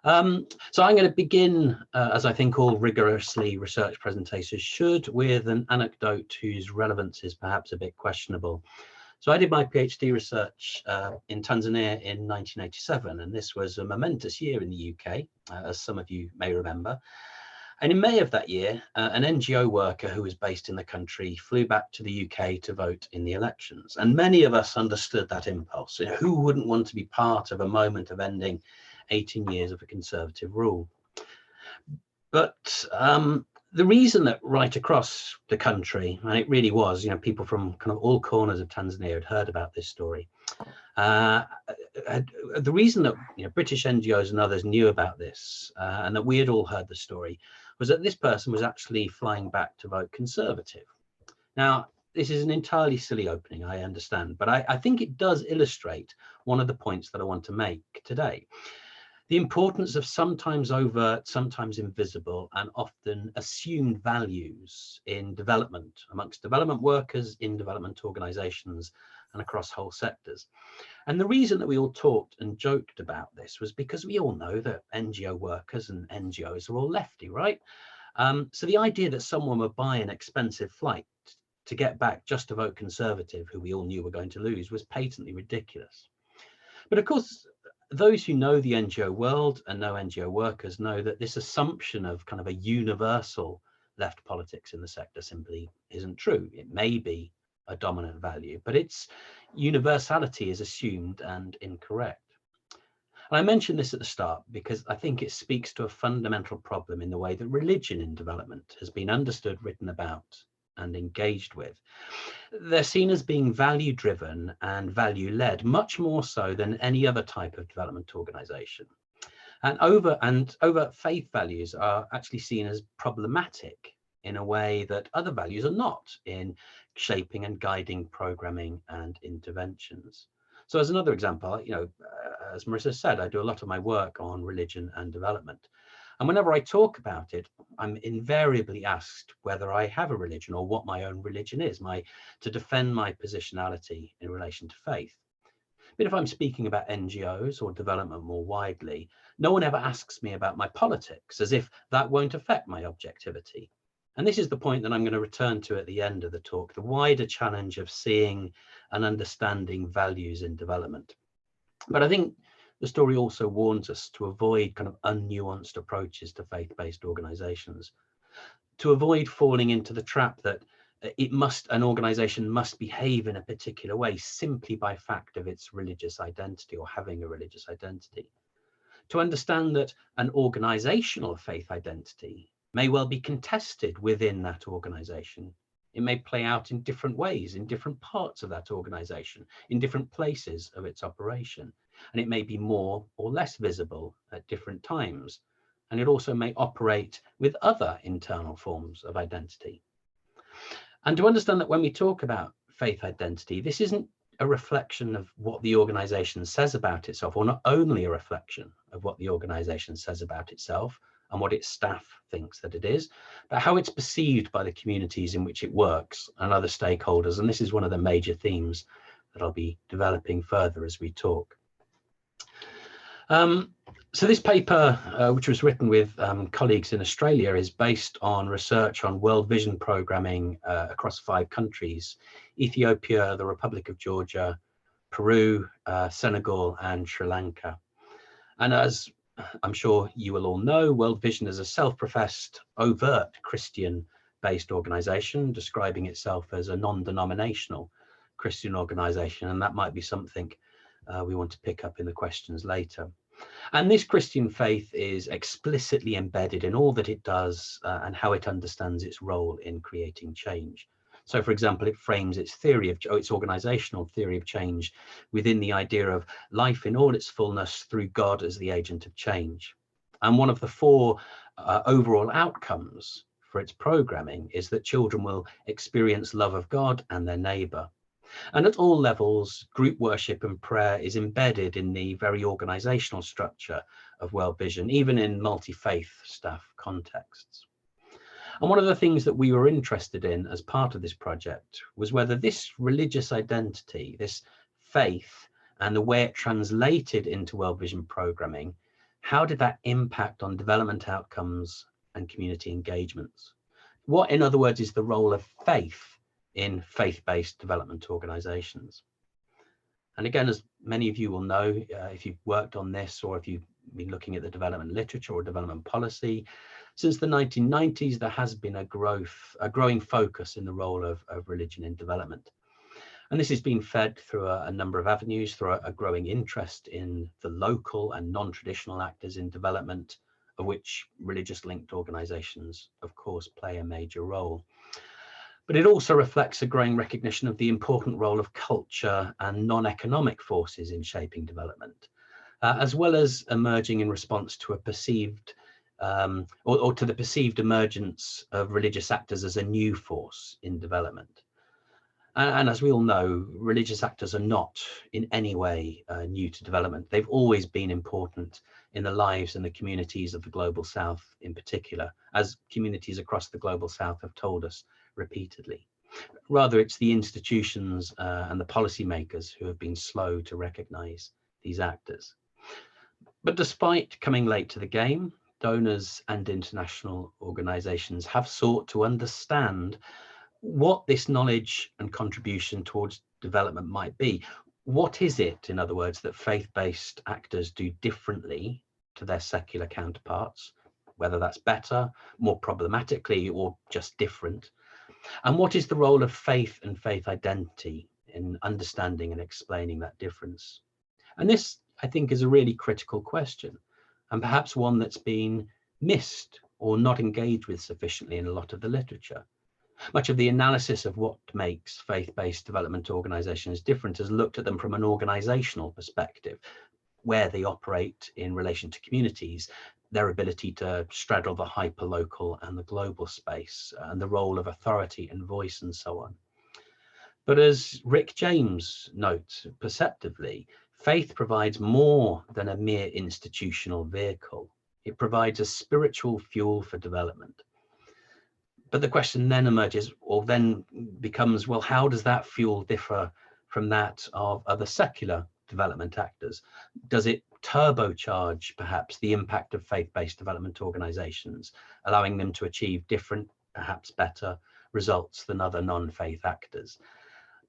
So I'm going to begin, as I think all rigorously researched presentations should, with an anecdote whose relevance is perhaps a bit questionable. So I did my PhD research in Tanzania in 1987, and this was a momentous year in the UK, as some of you may remember. And in May of that year, an NGO worker who was based in the country flew back to the UK to vote in the elections. And many of us understood that impulse. You know, who wouldn't want to be part of a moment of ending 18 years of a conservative rule? But the reason that right across the country, and it really was, you know, people from kind of all corners of Tanzania had heard about this story. The reason that, you know, British NGOs and others knew about this and that we had all heard the story was that this person was actually flying back to vote Conservative. Now, this is an entirely silly opening, I understand, but I think it does illustrate one of the points that I want to make today. The importance of sometimes overt, sometimes invisible, and often assumed values in development, amongst development workers, in development organizations, and across whole sectors. And the reason that we all talked and joked about this was because we all know that NGO workers and NGOs are all lefty, right? So the idea that someone would buy an expensive flight to get back just to vote Conservative, who we all knew were going to lose, was patently ridiculous. But of course, those who know the NGO world and know NGO workers know that this assumption of kind of a universal left politics in the sector simply isn't true. It may be a dominant value, but its universality is assumed and incorrect. And I mention this at the start because I think it speaks to a fundamental problem in the way that religion in development has been understood, written about, and engaged with. They're seen as being value-driven and value-led, much more so than any other type of development organization. And overt faith values are actually seen as problematic in a way that other values are not in shaping and guiding programming and interventions. So as another example, you know, as Marissa said, I do a lot of my work on religion and development. And whenever I talk about it, I'm invariably asked whether I have a religion or what my own religion is, to defend my positionality in relation to faith. But if I'm speaking about NGOs or development more widely, no one ever asks me about my politics, as if that won't affect my objectivity. And this is the point that I'm going to return to at the end of the talk, the wider challenge of seeing and understanding values in development. But I think the story also warns us to avoid kind of unnuanced approaches to faith-based organizations, to avoid falling into the trap that an organization must behave in a particular way simply by fact of its religious identity or having a religious identity. To understand that an organizational faith identity may well be contested within that organization. It may play out in different ways, in different parts of that organization, in different places of its operation. And it may be more or less visible at different times. And it also may operate with other internal forms of identity. And to understand that when we talk about faith identity, this isn't a reflection of what the organization says about itself, or not only a reflection of what the organization says about itself and what its staff thinks that it is, but how it's perceived by the communities in which it works and other stakeholders. And this is one of the major themes that I'll be developing further as we talk. So this paper, which was written with colleagues in Australia, is based on research on World Vision programming across 5 countries: Ethiopia, the Republic of Georgia, Peru, Senegal, and Sri Lanka. And as I'm sure you will all know, World Vision is a self-professed, overt Christian-based organization, describing itself as a non-denominational Christian organization. And that might be something we want to pick up in the questions later. And this Christian faith is explicitly embedded in all that it does and how it understands its role in creating change. So, for example, it frames its organizational theory of change within the idea of life in all its fullness through God as the agent of change. And one of the 4 overall outcomes for its programming is that children will experience love of God and their neighbor. And at all levels, group worship and prayer is embedded in the very organizational structure of World Vision, even in multi-faith staff contexts. And one of the things that we were interested in as part of this project was whether this religious identity, this faith, and the way it translated into World Vision programming how did that impact on development outcomes and community engagements? What, in other words, is the role of faith in faith-based development organizations? And again, as many of you will know, if you've worked on this or if you've been looking at the development literature or development policy, since the 1990s, there has been a growing focus in the role of religion in development. And this has been fed through a number of avenues, through a growing interest in the local and non-traditional actors in development, of which religious-linked organizations, of course, play a major role. But it also reflects a growing recognition of the important role of culture and non-economic forces in shaping development, as well as emerging in response to a perceived, or to the perceived emergence of religious actors as a new force in development. And as we all know, religious actors are not in any way new to development. They've always been important in the lives and the communities of the Global South in particular, as communities across the Global South have told us repeatedly. Rather, it's the institutions and the policymakers who have been slow to recognize these actors. But despite coming late to the game, donors and international organizations have sought to understand what this knowledge and contribution towards development might be. What is it, in other words, that faith-based actors do differently to their secular counterparts, whether that's better, more problematically, or just different? And what is the role of faith and faith identity in understanding and explaining that difference? And this, I think, is a really critical question, and perhaps one that's been missed or not engaged with sufficiently in a lot of the literature. Much of the analysis of what makes faith-based development organizations different has looked at them from an organizational perspective, where they operate in relation to communities, their ability to straddle the hyperlocal and the global space, and the role of authority and voice and so on. But as Rick James notes perceptively, faith provides more than a mere institutional vehicle. It provides a spiritual fuel for development. But the question then emerges, or then becomes, well, how does that fuel differ from that of other secular development actors? Does it turbocharge perhaps the impact of faith-based development organizations, allowing them to achieve different, perhaps better results than other non-faith actors?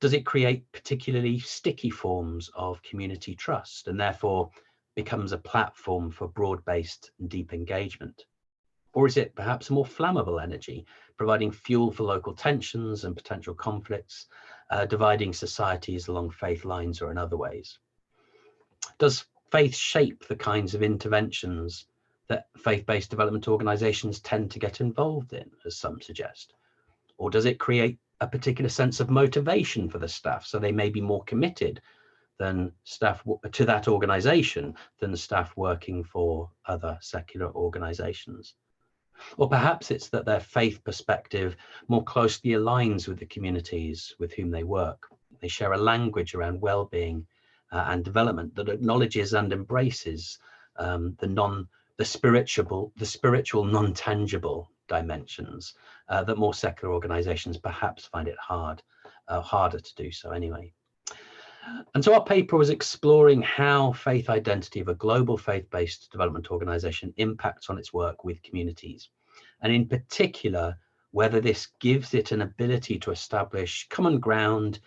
Does it create particularly sticky forms of community trust and therefore becomes a platform for broad-based and deep engagement? Or is it perhaps a more flammable energy, providing fuel for local tensions and potential conflicts, dividing societies along faith lines or in other ways? Does faith shape the kinds of interventions that faith-based development organizations tend to get involved in, as some suggest? Or does it create a particular sense of motivation for the staff, so they may be more committed than staff to that organization than staff working for other secular organizations? Or perhaps it's that their faith perspective more closely aligns with the communities with whom they work. They share a language around well-being and development that acknowledges and embraces the spiritual non-tangible dimensions that more secular organizations perhaps find it harder to do so anyway. And so our paper was exploring how faith identity of a global faith-based development organization impacts on its work with communities, and in particular, whether this gives it an ability to establish common ground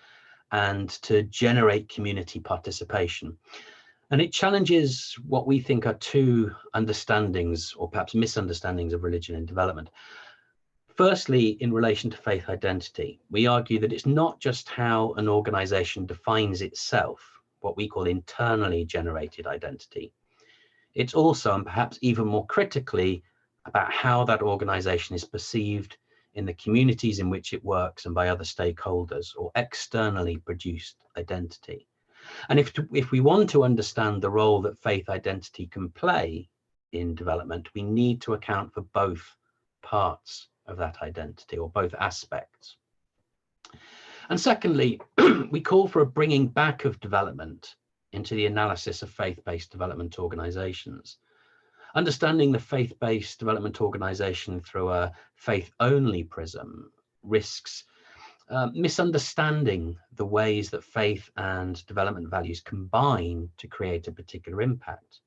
and to generate community participation. And it challenges what we think are two understandings, or perhaps misunderstandings, of religion in development. Firstly, in relation to faith identity, we argue that it's not just how an organization defines itself, what we call internally generated identity. It's also, and perhaps even more critically, about how that organization is perceived in the communities in which it works and by other stakeholders, or externally produced identity. And if we want to understand the role that faith identity can play in development, we need to account for both parts of that identity, or both aspects. And secondly, we call for a bringing back of development into the analysis of faith-based development organizations. Understanding the faith-based development organization through a faith-only prism risks misunderstanding the ways that faith and development values combine to create a particular impact.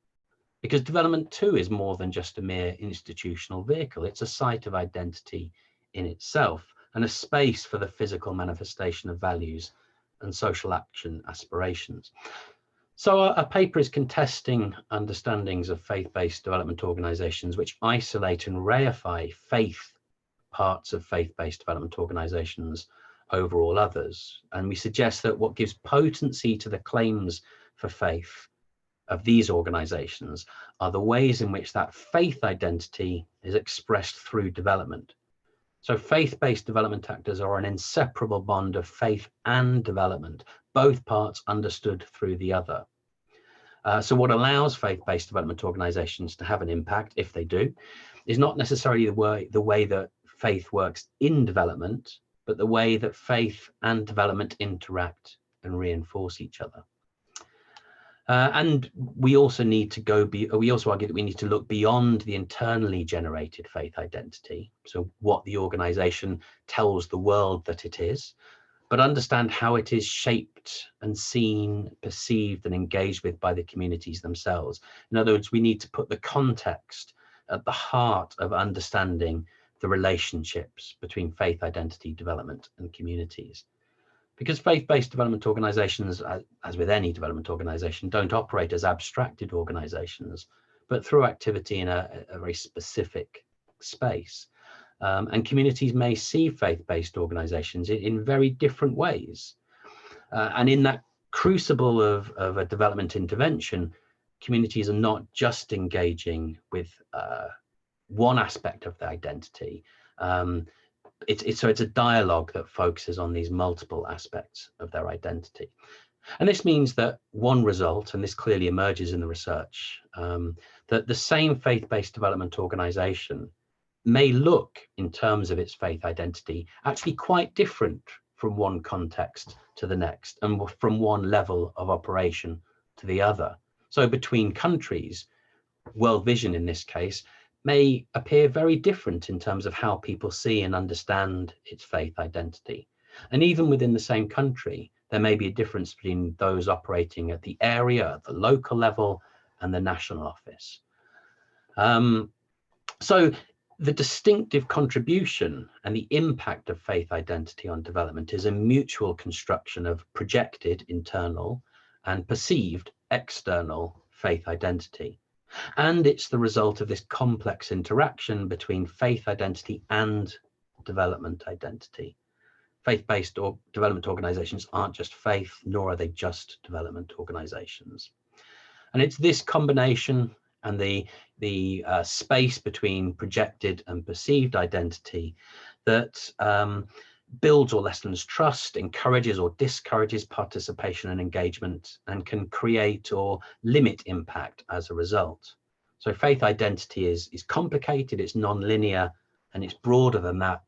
because development too is more than just a mere institutional vehicle. It's a site of identity in itself and a space for the physical manifestation of values and social action aspirations. So a paper is contesting understandings of faith-based development organizations which isolate and reify parts of faith-based development organizations over all others. And we suggest that what gives potency to the claims for faith of these organizations are the ways in which that faith identity is expressed through development. So faith-based development actors are an inseparable bond of faith and development, both parts understood through the other. So what allows faith-based development organizations to have an impact, if they do, is not necessarily the way that faith works in development, but the way that faith and development interact and reinforce each other. And we also need to we also argue that we need to look beyond the internally generated faith identity, so what the organization tells the world that it is, but understand how it is shaped and seen, perceived and engaged with by the communities themselves. In other words, we need to put the context at the heart of understanding the relationships between faith identity development and communities. Because faith-based development organizations, as with any development organization, don't operate as abstracted organizations, but through activity in a very specific space. And communities may see faith-based organizations in very different ways. And in that crucible of a development intervention, communities are not just engaging with one aspect of their identity. So it's a dialogue that focuses on these multiple aspects of their identity. And this means that one result, and this clearly emerges in the research, that the same faith-based development organization may look, in terms of its faith identity, actually quite different from one context to the next and from one level of operation to the other. So between countries, world vision in this case, may appear very different in terms of how people see and understand its faith identity. And even within the same country, there may be a difference between those operating at the area, at the local level, and the national office. So the distinctive contribution and the impact of faith identity on development is a mutual construction of projected internal and perceived external faith identity. And it's the result of this complex interaction between faith identity and development identity. Faith-based or development organizations aren't just faith, nor are they just development organizations. And it's this combination and the space between projected and perceived identity that builds or lessens trust, encourages or discourages participation and engagement, and can create or limit impact as a result. So faith identity is complicated, it's non-linear, and it's broader than that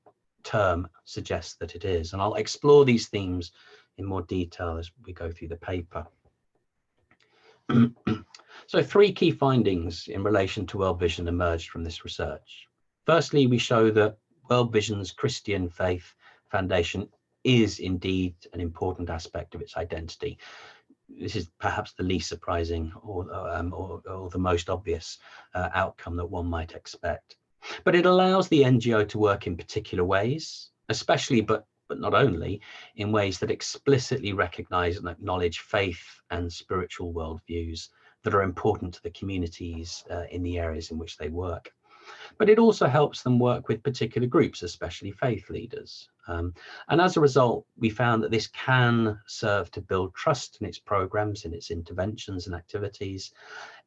term suggests that it is. And I'll explore these themes in more detail as we go through the paper. So 3 key findings in relation to World Vision emerged from this research. Firstly, we show that World Vision's Christian faith foundation is indeed an important aspect of its identity. This is perhaps the least surprising or the most obvious outcome that one might expect. But it allows the NGO to work in particular ways, especially, but not only, in ways that explicitly recognize and acknowledge faith and spiritual worldviews that are important to the communities in the areas in which they work. But it also helps them work with particular groups, especially faith leaders. And as a result, we found that this can serve to build trust in its programs, in its interventions and activities,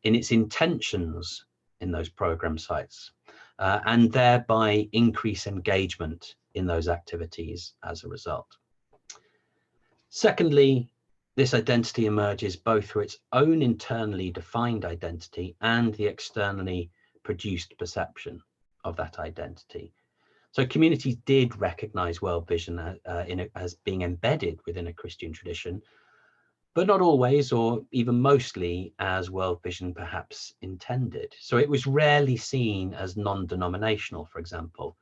in its intentions in those program sites, and thereby increase engagement in those activities as a result. Secondly, this identity emerges both through its own internally defined identity and the externally produced perception of that identity. So communities did recognize World Vision as being embedded within a Christian tradition, but not always, or even mostly, as World Vision perhaps intended. So it was rarely seen as non-denominational, for example,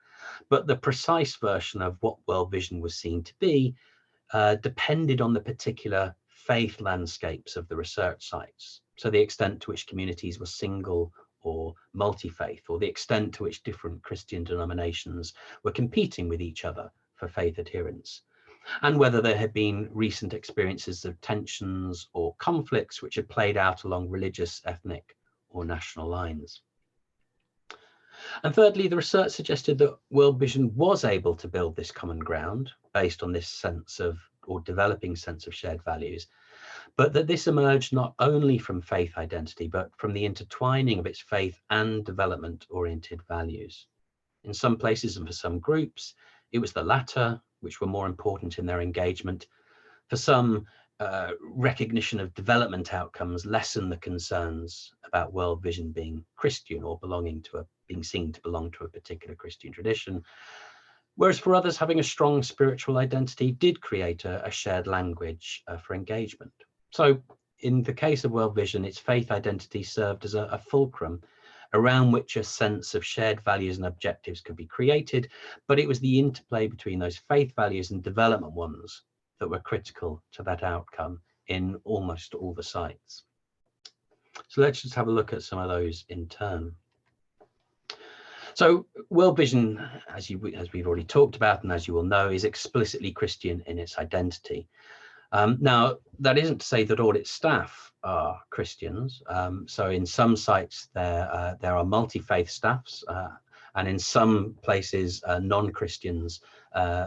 but the precise version of what World Vision was seen to be depended on the particular faith landscapes of the research sites. So the extent to which communities were single or multi-faith, or the extent to which different Christian denominations were competing with each other for faith adherence, and whether there had been recent experiences of tensions or conflicts which had played out along religious, ethnic, or national lines. And thirdly, the research suggested that World Vision was able to build this common ground based on this sense of, or developing sense of shared values, but that this emerged not only from faith identity, but from the intertwining of its faith and development-oriented values. In some places and for some groups, it was the latter which were more important in their engagement. For some, recognition of development outcomes lessen the concerns about World Vision being Christian or being seen to belong to a particular Christian tradition. Whereas for others, having a strong spiritual identity did create a shared language for engagement. So in the case of World Vision, its faith identity served as a fulcrum around which a sense of shared values and objectives could be created, but it was the interplay between those faith values and development ones that were critical to that outcome in almost all the sites. So let's just have a look at some of those in turn. So World Vision, as we've already talked about, and as you will know, is explicitly Christian in its identity. Now, that isn't to say that all its staff are Christians. So in some sites, there are multi-faith staffs, and in some places, non-Christians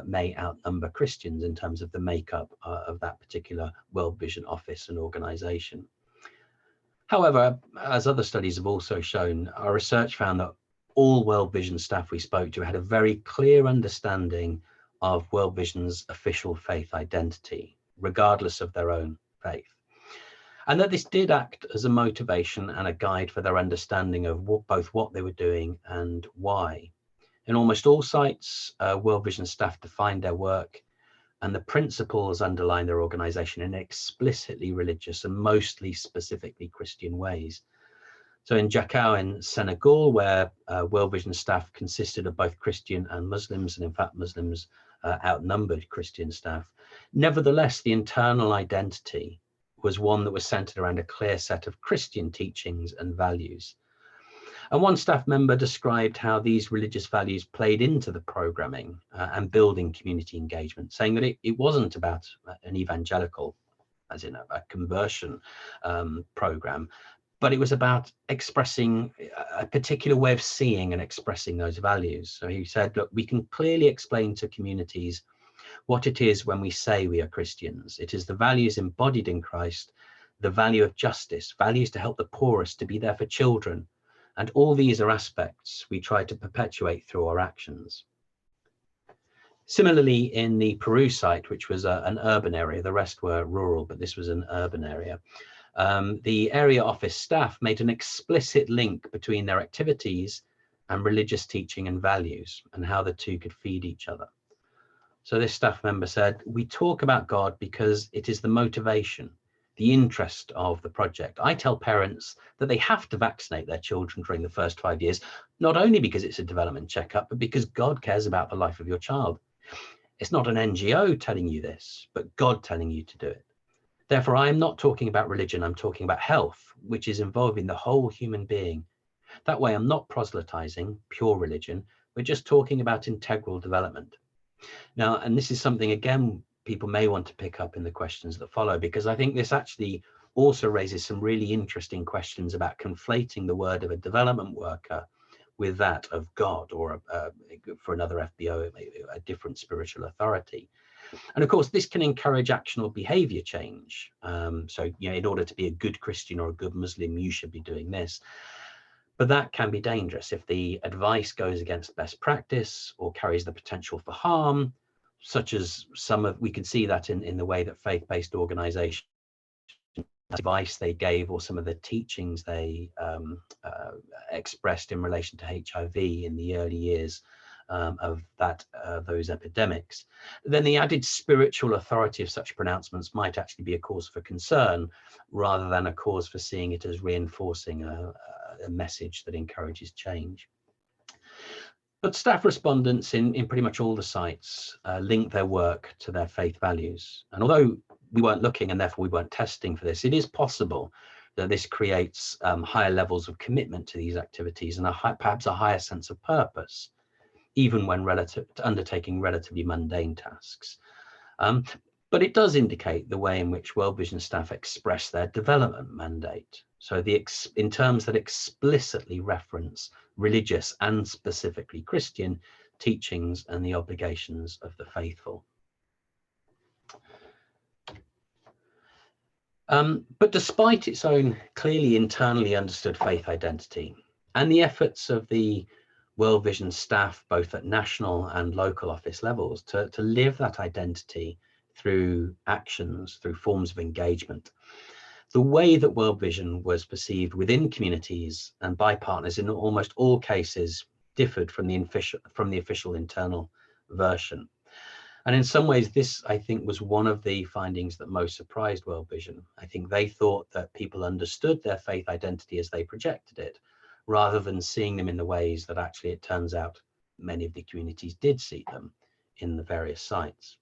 may outnumber Christians in terms of the makeup of that particular World Vision office and organization. However, as other studies have also shown, our research found that all World Vision staff we spoke to had a very clear understanding of World Vision's official faith identity, regardless of their own faith. And that this did act as a motivation and a guide for their understanding of both what they were doing and why. In almost all sites, World Vision staff defined their work and the principles underlying their organization in explicitly religious and mostly specifically Christian ways. So in Jakau in Senegal, where World Vision staff consisted of both Christian and Muslims, and in fact Muslims outnumbered Christian staff, nevertheless the internal identity was one that was centered around a clear set of Christian teachings and values. And one staff member described how these religious values played into the programming and building community engagement, saying that it wasn't about an evangelical, as in a conversion program, but it was about expressing a particular way of seeing and expressing those values. So he said, look, we can clearly explain to communities what it is when we say we are Christians. It is the values embodied in Christ, the value of justice, values to help the poorest, to be there for children. And all these are aspects we try to perpetuate through our actions. Similarly, in the Peru site, which was an urban area, the rest were rural, but this was an urban area. The area office staff made an explicit link between their activities and religious teaching and values, and how the two could feed each other. So this staff member said, we talk about God because it is the motivation, the interest of the project. I tell parents that they have to vaccinate their children during the first 5 years, not only because it's a development checkup, but because God cares about the life of your child. It's not an NGO telling you this, but God telling you to do it. Therefore, I am not talking about religion, I'm talking about health, which is involving the whole human being. That way, I'm not proselytizing pure religion, we're just talking about integral development. Now, and this is something, again, people may want to pick up in the questions that follow, because I think this actually also raises some really interesting questions about conflating the word of a development worker with that of God, or for another FBO, a different spiritual authority. And of course, this can encourage action or behavior change. So, in order to be a good Christian or a good Muslim, you should be doing this. But that can be dangerous if the advice goes against best practice or carries the potential for harm, such as we can see that in the way that faith-based organizations, advice they gave or some of the teachings they expressed in relation to HIV in the early years of those epidemics, then the added spiritual authority of such pronouncements might actually be a cause for concern rather than a cause for seeing it as reinforcing a message that encourages change. But staff respondents in pretty much all the sites link their work to their faith values. And although we weren't looking, and therefore we weren't testing for this. It is possible that this creates higher levels of commitment to these activities and perhaps a higher sense of purpose, even when relative to undertaking relatively mundane tasks. But it does indicate the way in which World Vision staff express their development mandate. So in terms that explicitly reference religious and specifically Christian teachings and the obligations of the faithful. But despite its own clearly internally understood faith identity and the efforts of the World Vision staff, both at national and local office levels, to live that identity through actions, through forms of engagement, the way that World Vision was perceived within communities and by partners in almost all cases differed from the official internal version. And in some ways, this, I think, was one of the findings that most surprised World Vision. I think they thought that people understood their faith identity as they projected it, rather than seeing them in the ways that actually it turns out many of the communities did see them in the various sites.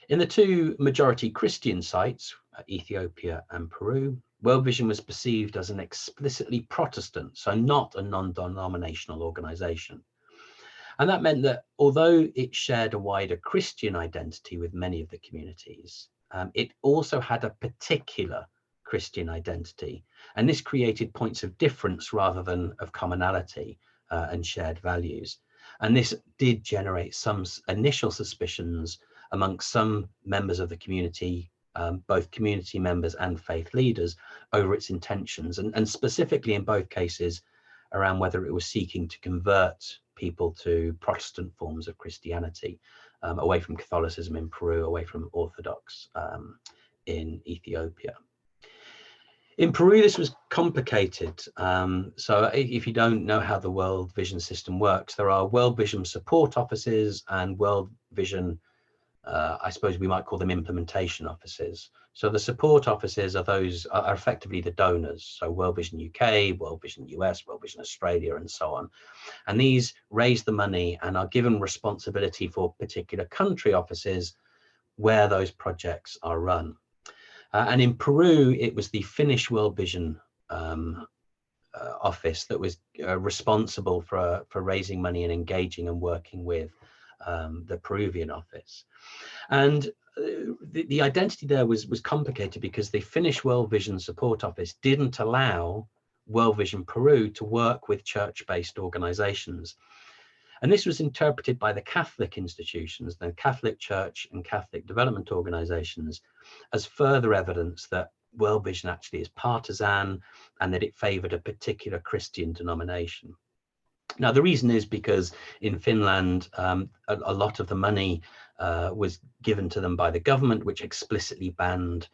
In the two majority Christian sites, Ethiopia and Peru, World Vision was perceived as an explicitly Protestant, so not a non-denominational organization. And that meant that although it shared a wider Christian identity with many of the communities, it also had a particular Christian identity. And this created points of difference rather than of commonality and shared values. And this did generate some initial suspicions amongst some members of the community, both community members and faith leaders, over its intentions, and specifically in both cases around whether it was seeking to convert people to Protestant forms of Christianity, away from Catholicism in Peru, away from Orthodox in Ethiopia. In Peru, this was complicated. So if you don't know how the World Vision system works, there are World Vision support offices and World Vision, I suppose we might call them implementation offices. So the support offices are effectively the donors. So World Vision UK, World Vision US, World Vision Australia, and so on. And these raise the money and are given responsibility for particular country offices where those projects are run. And in Peru, it was the Finnish World Vision office that was responsible for raising money and engaging and working with the Peruvian office. And the identity there was complicated because the Finnish World Vision Support Office didn't allow World Vision Peru to work with church-based organizations. And this was interpreted by the Catholic institutions, the Catholic Church and Catholic development organizations, as further evidence that World Vision actually is partisan and that it favored a particular Christian denomination. Now, the reason is because in Finland, a lot of the money was given to them by the government, which explicitly banned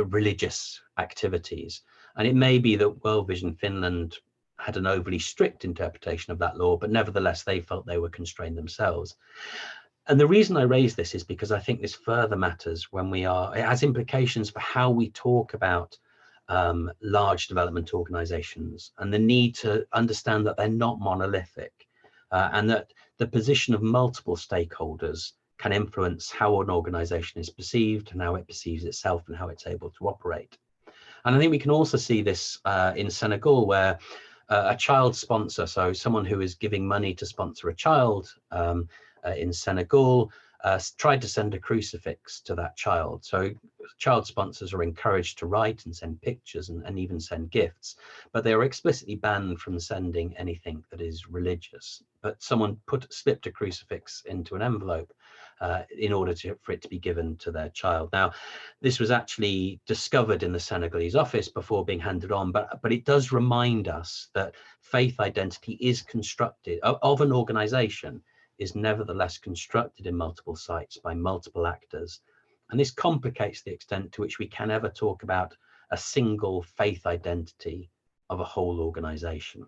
religious activities. And it may be that World Vision Finland had an overly strict interpretation of that law, but nevertheless, they felt they were constrained themselves. And the reason I raise this is because I think this further matters when it has implications for how we talk about large development organizations and the need to understand that they're not monolithic and that the position of multiple stakeholders can influence how an organization is perceived and how it perceives itself and how it's able to operate. And I think we can also see this in Senegal, where a child sponsor, so someone who is giving money to sponsor a child in Senegal, tried to send a crucifix to that child. So child sponsors are encouraged to write and send pictures and even send gifts, but they are explicitly banned from sending anything that is religious. But someone slipped a crucifix into an envelope in order for it to be given to their child. Now, this was actually discovered in the Senegalese office before being handed on, but it does remind us that faith identity is constructed of an organization, is nevertheless constructed in multiple sites by multiple actors. And this complicates the extent to which we can ever talk about a single faith identity of a whole organization.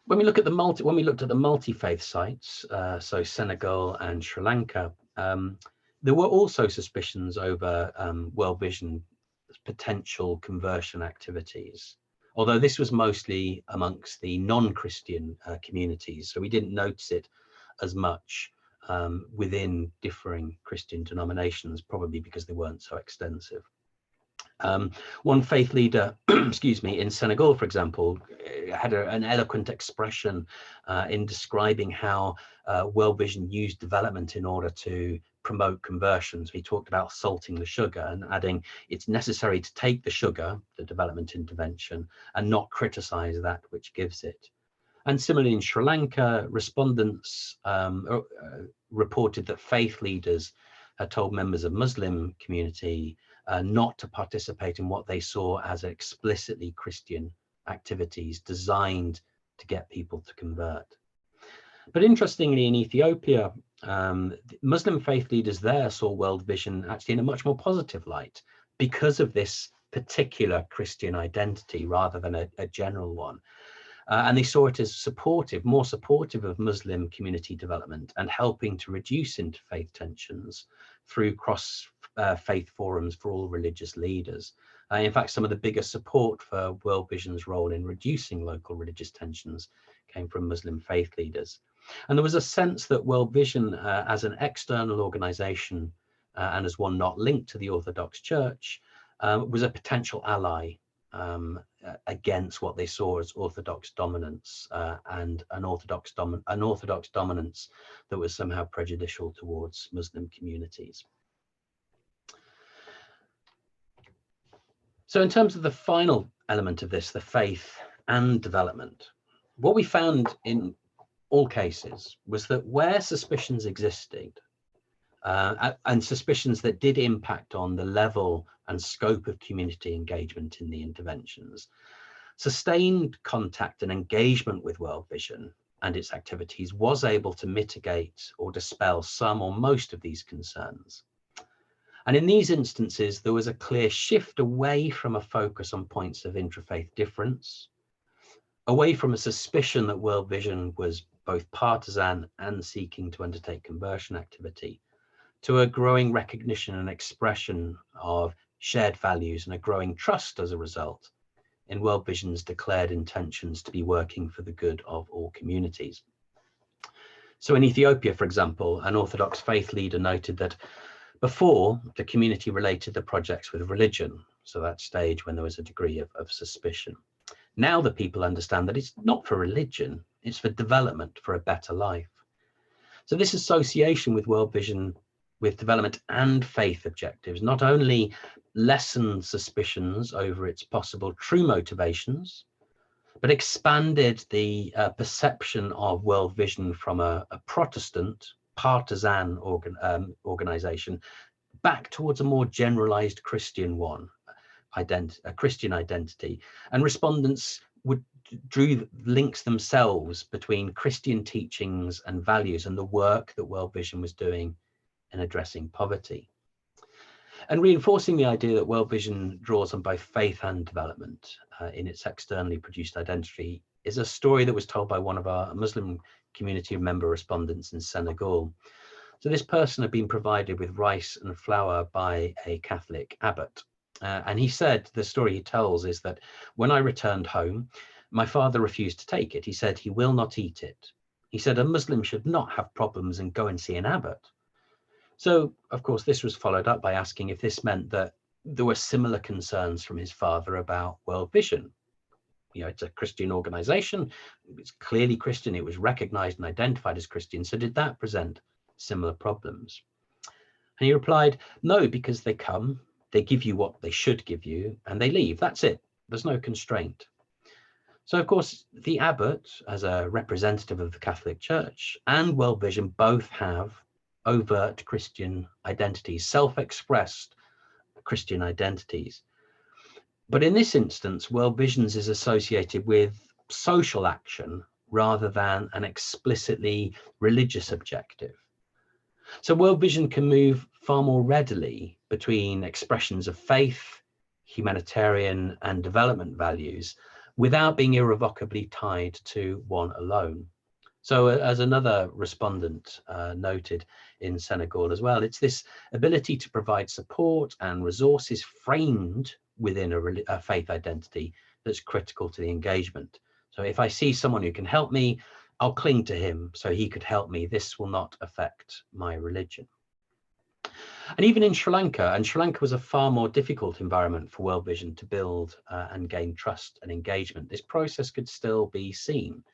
When we looked at the multi-faith sites, so Senegal and Sri Lanka, there were also suspicions over World Vision's potential conversion activities, although this was mostly amongst the non-Christian communities, so we didn't notice it as much within differing Christian denominations, probably because they weren't so extensive. One faith leader, excuse me, in Senegal, for example, had an eloquent expression in describing how World Vision used development in order to promote conversions. He talked about salting the sugar and adding it's necessary to take the sugar, the development intervention, and not criticize that which gives it. And similarly in Sri Lanka, respondents reported that faith leaders had told members of Muslim community not to participate in what they saw as explicitly Christian activities designed to get people to convert. But interestingly, in Ethiopia, Muslim faith leaders there saw World Vision actually in a much more positive light because of this particular Christian identity rather than a general one. And they saw it as supportive, more supportive of Muslim community development and helping to reduce interfaith tensions through cross-faith forums for all religious leaders. In fact, some of the biggest support for World Vision's role in reducing local religious tensions came from Muslim faith leaders. And there was a sense that World Vision, as an external organization and as one not linked to the Orthodox Church, was a potential ally against what they saw as Orthodox dominance and an Orthodox dominance that was somehow prejudicial towards Muslim communities. So in terms of the final element of this, the faith and development, what we found in all cases was that where suspicions existed, and suspicions that did impact on the level and scope of community engagement in the interventions, sustained contact and engagement with World Vision and its activities was able to mitigate or dispel some or most of these concerns. And in these instances, there was a clear shift away from a focus on points of intrafaith difference, away from a suspicion that World Vision was both partisan and seeking to undertake conversion activity, to a growing recognition and expression of shared values and a growing trust as a result in World Vision's declared intentions to be working for the good of all communities. So in Ethiopia, for example, an Orthodox faith leader noted that before, the community related the projects with religion, so that stage when there was a degree of suspicion. Now the people understand that it's not for religion, it's for development, for a better life. So this association with World Vision, with development and faith objectives, not only lessened suspicions over its possible true motivations, but expanded the perception of World Vision from a Protestant, partisan organization back towards a more generalized Christian one, a Christian identity. And respondents drew links themselves between Christian teachings and values and the work that World Vision was doing in addressing poverty. And reinforcing the idea that World Vision draws on both faith and development in its externally produced identity is a story that was told by one of our Muslim community member respondents in Senegal. So this person had been provided with rice and flour by a Catholic abbot. And he said, the story he tells is that when I returned home, my father refused to take it. He said he will not eat it. He said a Muslim should not have problems and go and see an abbot. So, of course, this was followed up by asking if this meant that there were similar concerns from his father about World Vision. You know, it's a Christian organization. It's clearly Christian. It was recognized and identified as Christian. So did that present similar problems? And he replied, no, because they come, they give you what they should give you, and they leave. That's it. There's no constraint. So, of course, the abbot, as a representative of the Catholic Church, and World Vision both have overt Christian identities, self-expressed Christian identities. But in this instance, World Vision's is associated with social action rather than an explicitly religious objective. So World Vision can move far more readily between expressions of faith, humanitarian and development values without being irrevocably tied to one alone. So as another respondent noted in Senegal as well, it's this ability to provide support and resources framed within a faith identity that's critical to the engagement. So if I see someone who can help me, I'll cling to him so he could help me. This will not affect my religion. And even in Sri Lanka, and Sri Lanka was a far more difficult environment for World Vision to build and gain trust and engagement, this process could still be seen.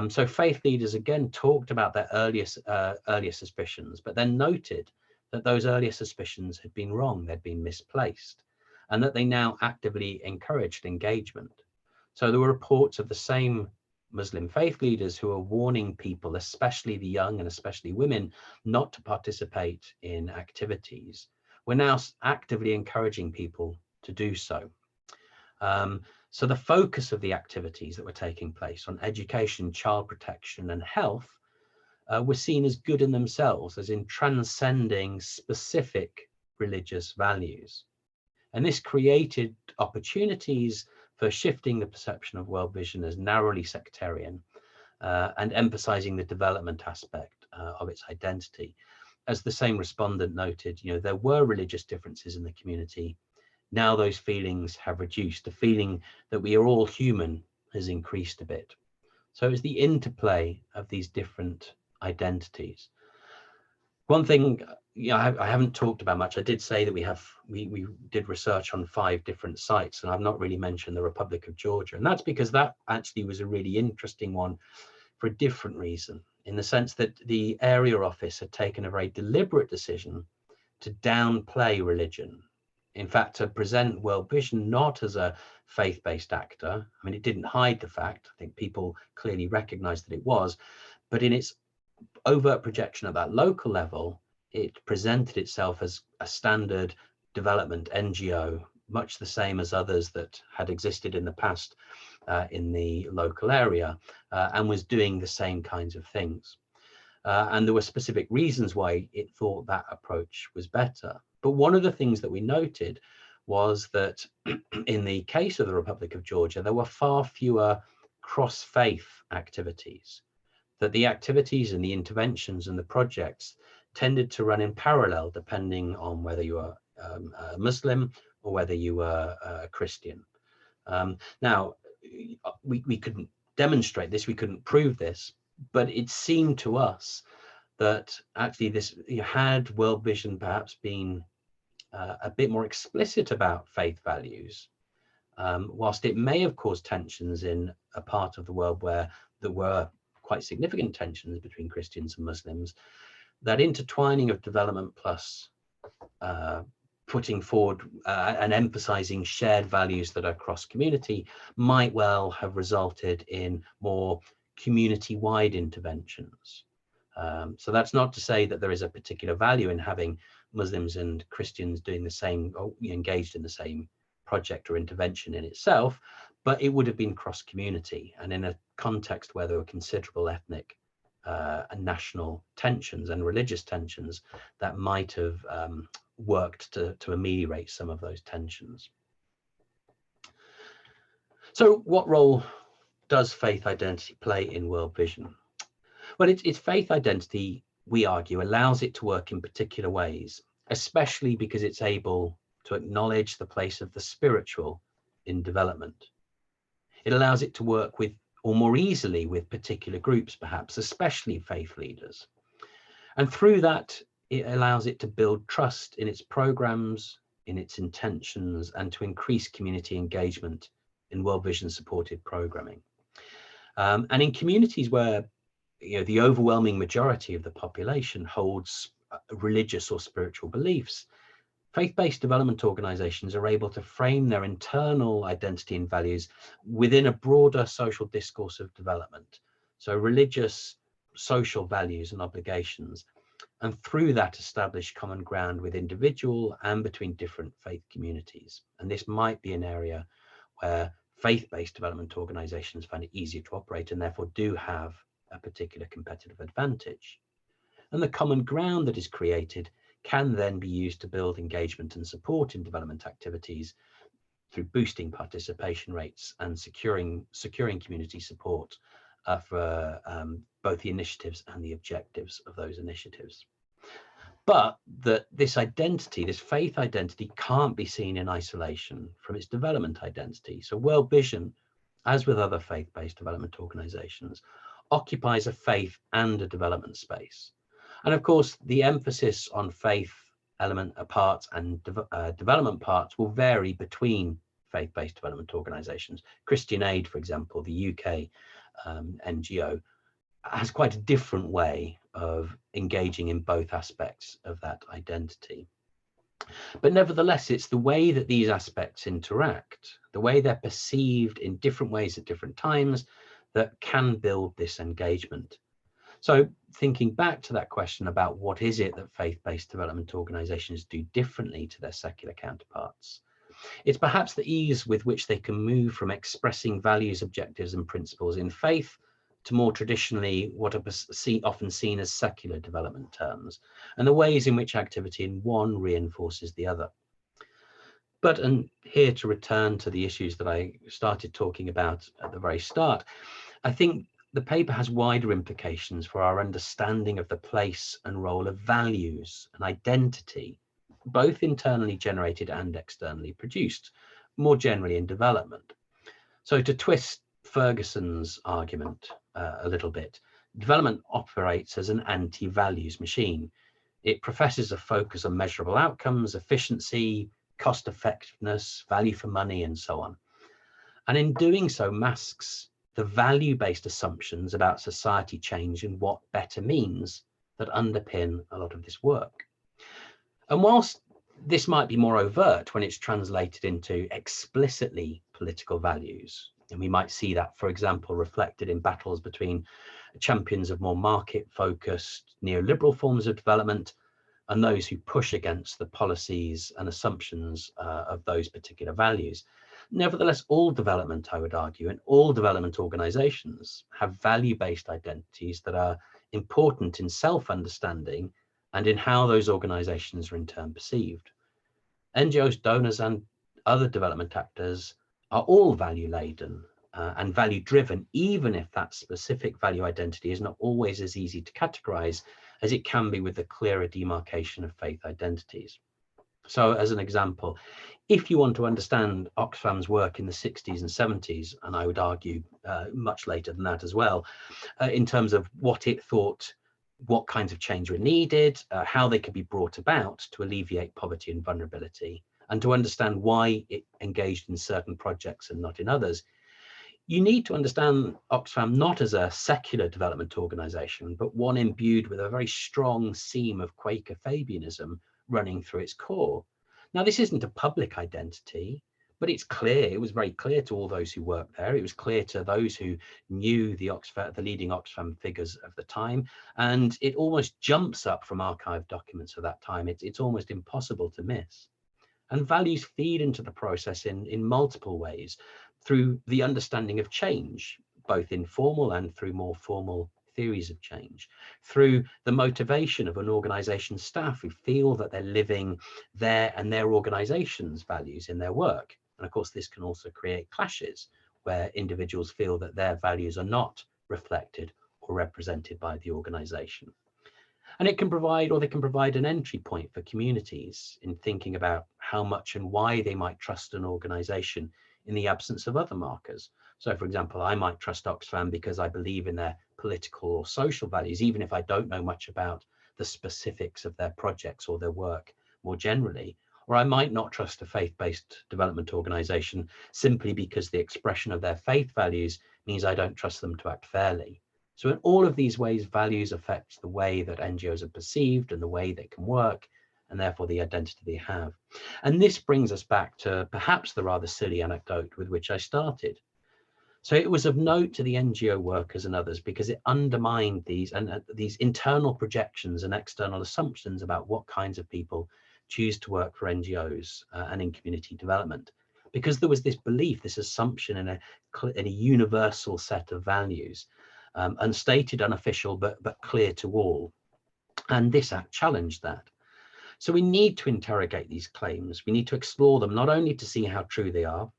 So faith leaders again talked about their earlier suspicions, but then noted that those earlier suspicions had been wrong, they'd been misplaced, and that they now actively encouraged engagement. So there were reports of the same Muslim faith leaders who are warning people, especially the young and especially women, not to participate in activities. We're now actively encouraging people to do so. So the focus of the activities that were taking place on education, child protection, and health were seen as good in themselves, as in transcending specific religious values. And this created opportunities for shifting the perception of World Vision as narrowly sectarian and emphasizing the development aspect of its identity. As the same respondent noted, there were religious differences in the community. Now those feelings have reduced. The feeling that we are all human has increased a bit. So it's the interplay of these different identities. One thing I haven't talked about much. I did say that we did research on 5 different sites, and I've not really mentioned the Republic of Georgia, and that's because that actually was a really interesting one for a different reason, in the sense that the area office had taken a very deliberate decision to downplay religion. In fact, to present World Vision not as a faith-based actor. I mean, it didn't hide the fact. I think people clearly recognized that it was, but in its overt projection at that local level, it presented itself as a standard development NGO, much the same as others that had existed in the past in the local area, and was doing the same kinds of things. And there were specific reasons why it thought that approach was better. But one of the things that we noted was that in the case of the Republic of Georgia, there were far fewer cross-faith activities, that the activities and the interventions and the projects tended to run in parallel, depending on whether you were a Muslim or whether you were a Christian. Now, we couldn't demonstrate this, we couldn't prove this, but it seemed to us that actually this had World Vision perhaps been a bit more explicit about faith values, whilst it may have caused tensions in a part of the world where there were quite significant tensions between Christians and Muslims, that intertwining of development plus putting forward and emphasizing shared values that are cross-community might well have resulted in more community-wide interventions. So that's not to say that there is a particular value in having Muslims and Christians doing the same, or engaged in the same project or intervention in itself, but it would have been cross-community, and in a context where there were considerable ethnic and national tensions and religious tensions, that might have worked to ameliorate some of those tensions. So what role does faith identity play in World Vision? Well, its faith identity, we argue, allows it to work in particular ways, especially because it's able to acknowledge the place of the spiritual in development. It allows it to work with, or more easily with, particular groups, perhaps, especially faith leaders. And through that, it allows it to build trust in its programs, in its intentions, and to increase community engagement in World Vision supported programming. And in communities where the overwhelming majority of the population holds religious or spiritual beliefs, faith-based development organizations are able to frame their internal identity and values within a broader social discourse of development. So religious, social values and obligations, and through that establish common ground with individual and between different faith communities. And this might be an area where faith-based development organizations find it easier to operate and therefore do have a particular competitive advantage. And the common ground that is created can then be used to build engagement and support in development activities through boosting participation rates and securing community support for both the initiatives and the objectives of those initiatives. But that this identity, this faith identity, can't be seen in isolation from its development identity. So World Vision, as with other faith-based development organizations, occupies a faith and a development space. And of course, the emphasis on faith element parts and development parts will vary between faith-based development organizations. Christian Aid, for example, the UK NGO, has quite a different way of engaging in both aspects of that identity. But nevertheless, it's the way that these aspects interact, the way they're perceived in different ways at different times, that can build this engagement. So thinking back to that question about what is it that faith-based development organizations do differently to their secular counterparts, it's perhaps the ease with which they can move from expressing values, objectives, and principles in faith to more traditionally what are often seen as secular development terms, and the ways in which activity in one reinforces the other. But, and here to return to the issues that I started talking about at the very start, I think the paper has wider implications for our understanding of the place and role of values and identity, both internally generated and externally produced, more generally in development. So to twist Ferguson's argument a little bit, development operates as an anti-values machine. It professes a focus on measurable outcomes, efficiency, cost effectiveness, value for money, and so on. And in doing so, masks the value-based assumptions about society change and what better means that underpin a lot of this work. And whilst this might be more overt when it's translated into explicitly political values, and we might see that, for example, reflected in battles between champions of more market-focused neoliberal forms of development and those who push against the policies and assumptions of those particular values. Nevertheless, all development, I would argue, and all development organizations have value-based identities that are important in self-understanding and in how those organizations are in turn perceived. NGOs, donors, and other development actors are all value-laden and value-driven, even if that specific value identity is not always as easy to categorize as it can be with the clearer demarcation of faith identities. So as an example, if you want to understand Oxfam's work in the 60s and 70s, and I would argue much later than that as well, in terms of what it thought, what kinds of change were needed, how they could be brought about to alleviate poverty and vulnerability, and to understand why it engaged in certain projects and not in others, you need to understand Oxfam not as a secular development organization, but one imbued with a very strong seam of Quaker Fabianism running through its core. Now, this isn't a public identity, but it's clear, it was very clear to all those who worked there. It was clear to those who knew the leading Oxfam figures of the time, and it almost jumps up from archived documents of that time. It's almost impossible to miss. And values feed into the process in multiple ways, through the understanding of change, both informal and through more formal theories of change, through the motivation of an organization's staff who feel that they're living their and their organization's values in their work. And of course, this can also create clashes where individuals feel that their values are not reflected or represented by the organization. And it can provide, or they can provide, an entry point for communities in thinking about how much and why they might trust an organization in the absence of other markers. So for example, I might trust Oxfam because I believe in their political or social values, even if I don't know much about the specifics of their projects or their work more generally. Or I might not trust a faith-based development organization simply because the expression of their faith values means I don't trust them to act fairly. So in all of these ways, values affect the way that NGOs are perceived and the way they can work, and therefore the identity they have. And this brings us back to perhaps the rather silly anecdote with which I started. So it was of note to the NGO workers and others because it undermined these internal projections and external assumptions about what kinds of people choose to work for NGOs and in community development. Because there was this belief, this assumption in a universal set of values, unstated, unofficial, but clear to all. And this act challenged that. So we need to interrogate these claims. We need to explore them, not only to see how true they are,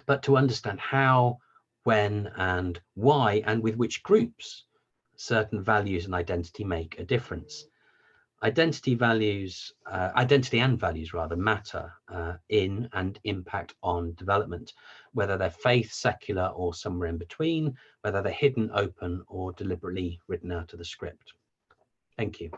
but to understand how, when, and why, and with which groups certain values and identity make a difference. Identity and values rather matter in and impact on development, whether they're faith, secular, or somewhere in between, whether they're hidden, open, or deliberately written out of the script. Thank you.